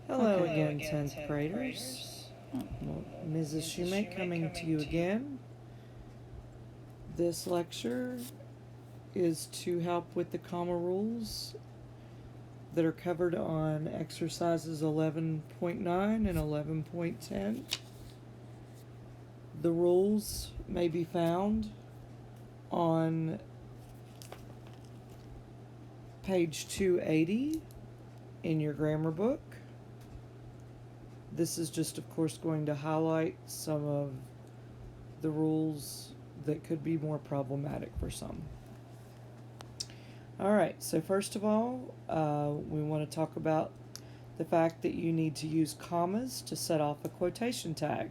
Hello again, 10th graders. Well, Mrs. Shoemake coming to you again. This lecture is to help with the comma rules that are covered on exercises 11.9 and 11.10. The rules may be found on page 280 in your grammar book. This is just, of course, going to highlight some of the rules that could be more problematic for some. All right, so first of all, we want to talk about the fact that you need to use commas to set off a quotation tag.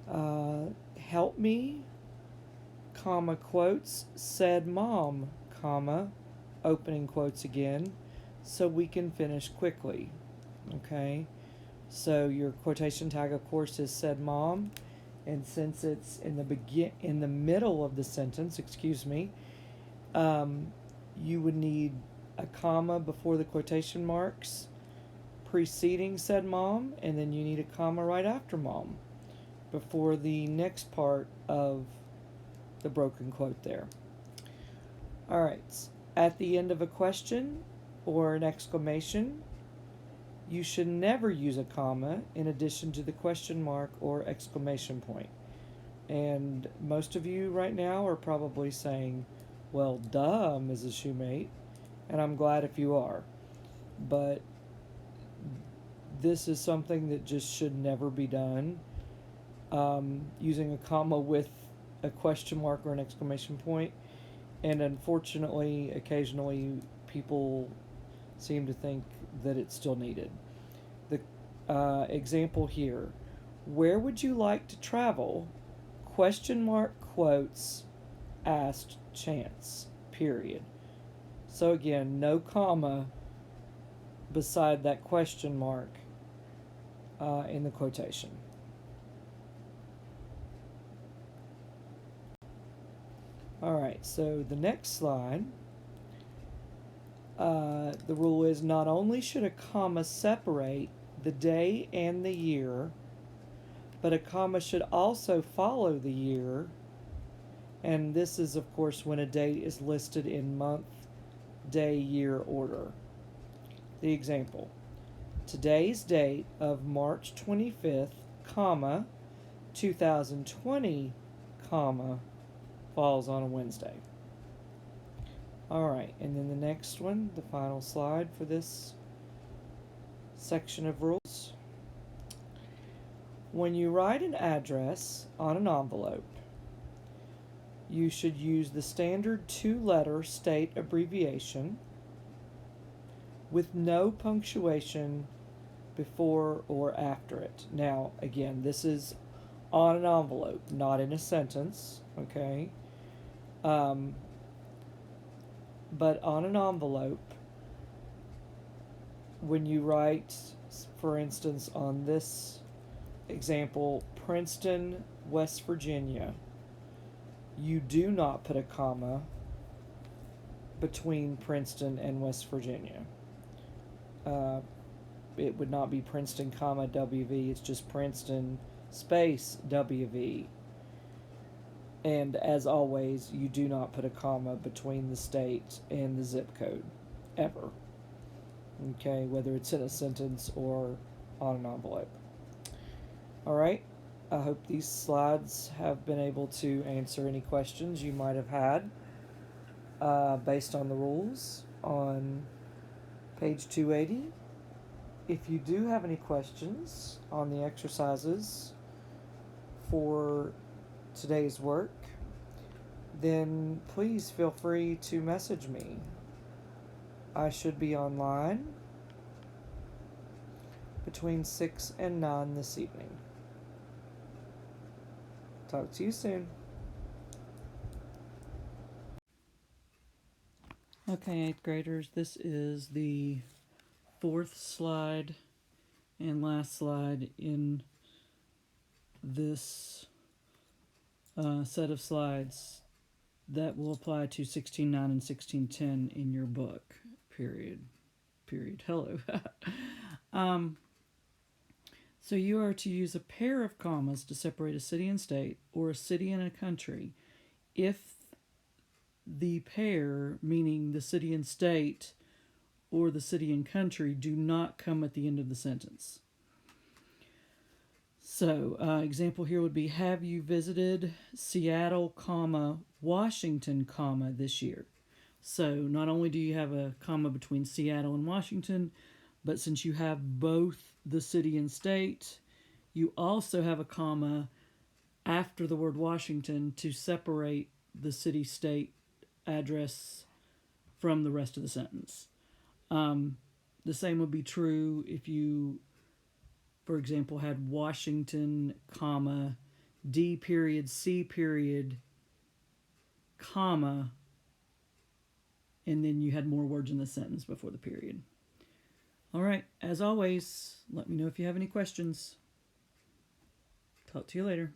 Help me, comma, quotes, said mom, comma, opening quotes again, so we can finish quickly, okay? So your quotation tag, of course, is said mom, and since it's in the middle of the sentence, you would need a comma before the quotation marks preceding said mom, and then you need a comma right after mom before the next part of the broken quote there. All right, at the end of a question or an exclamation, you should never use a comma in addition to the question mark or exclamation point. And most of you right now are probably saying, well, duh, Mrs. Shoemate, and I'm glad if you are. But this is something that just should never be done. Using a comma with a question mark or an exclamation point. And unfortunately, occasionally people seem to think that it's still needed. The example here, where would you like to travel? Question mark quotes asked chance, period. So again, no comma beside that question mark in the quotation. Alright, so the next slide, the rule is not only should a comma separate the day and the year, but a comma should also follow the year, and this is, of course, when a date is listed in month, day, year order. The example, today's date of March 25th, comma, 2020, comma, falls on a Wednesday. Alright, and then the next one, the final slide for this section of rules. When you write an address on an envelope, you should use the standard 2-letter state abbreviation with no punctuation before or after it. Now, again, this is on an envelope, not in a sentence, okay? But on an envelope, when you write, for instance, on this example, Princeton, West Virginia, you do not put a comma between Princeton and West Virginia. It would not be Princeton, comma, WV, it's just Princeton, space, WV. And as always, you do not put a comma between the state and the zip code, ever. Okay, whether it's in a sentence or on an envelope. Alright, I hope these slides have been able to answer any questions you might have had based on the rules on page 280. If you do have any questions on the exercises for today's work, then please feel free to message me. I should be online between 6 and 9 this evening. Talk to you soon. Okay, 8th graders, this is the 4th slide and last slide in this set of slides that will apply to 16.9 and 16.10 in your book, period. Hello. So you are to use a pair of commas to separate a city and state, or a city and a country, if the pair, meaning the city and state or the city and country, do not come at the end of the sentence. So, example here would be, have you visited Seattle, comma, Washington, comma, this year? So not only do you have a comma between Seattle and Washington, but since you have both the city and state, you also have a comma after the word Washington to separate the city state address from the rest of the sentence. The same would be true if you, for example, had Washington, comma, D period, C period, comma, and then you had more words in the sentence before the period. All right, as always, let me know if you have any questions. Talk to you later.